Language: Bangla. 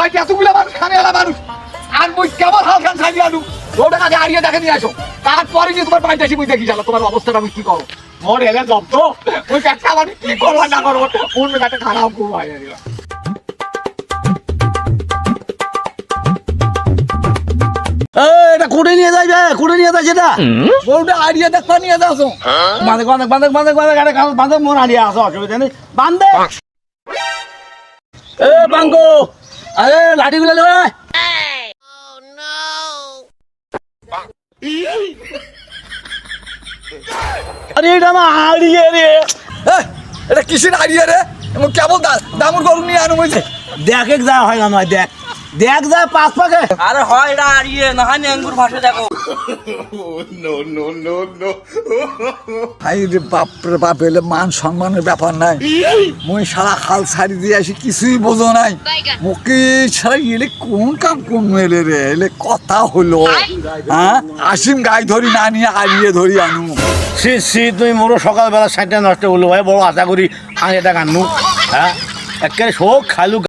বাড়িতে এতগুলো মানুষ খানে এলা মানুষ আর মুই কেমন হাল খান সাজিয়ে আনু ওটা কাছে আড়িয়ে দেখে নিয়ে আসো তারপরে যে তোমার বাড়িতে আসি মুই দেখি জানো তোমার অবস্থাটা আমি কি করো মোর এলে জব্দ ওই একটা আমার কি করবো না করবো অন্য একটা খারাপ খুব হয় এটা কোটে নিয়ে যাইবে কোটে নিয়ে যাই সেটা ওটা আড়িয়ে দেখবা নিয়ে যাও বাঁধে বাঁধে বাঁধে বাঁধে বাঁধে গাড়ি বাঁধে মন হারিয়ে আসো অসুবিধা নেই বান্ধে এ বাঙ্গো আরে লাঠিগুলো লে আরে এটা আমার হারিয়ে রে এটা কিসের আড়িয়ে রে এবং কেমন দামুর গরু নিয়ে আনো বলছে দেখ যা হয় না নয় দেখ দেখ যায় পাঁচ পাকে আরে হয় এটা আড়িয়ে না হয় আঙ্গুর ভাষা দেখো হাই রে বাপ রে বাপ এলে মান সম্মানের ব্যাপার নাই মুই সারা হাল ছাড়ি দিয়ে আসি কিছুই বোঝো নাই মুকে ছাড়া এলে কোন কাম কোন এলে রে এলে কথা হলো হ্যাঁ আসিম গাই ধরি না নিয়ে আড়িয়ে ধরি আনু সে তুমি মোরো সকালবেলা সাইডটা নষ্ট হলো ভাই বড় আশা করি আমি এটা কানু হ্যাঁ একেবারে শোক খালু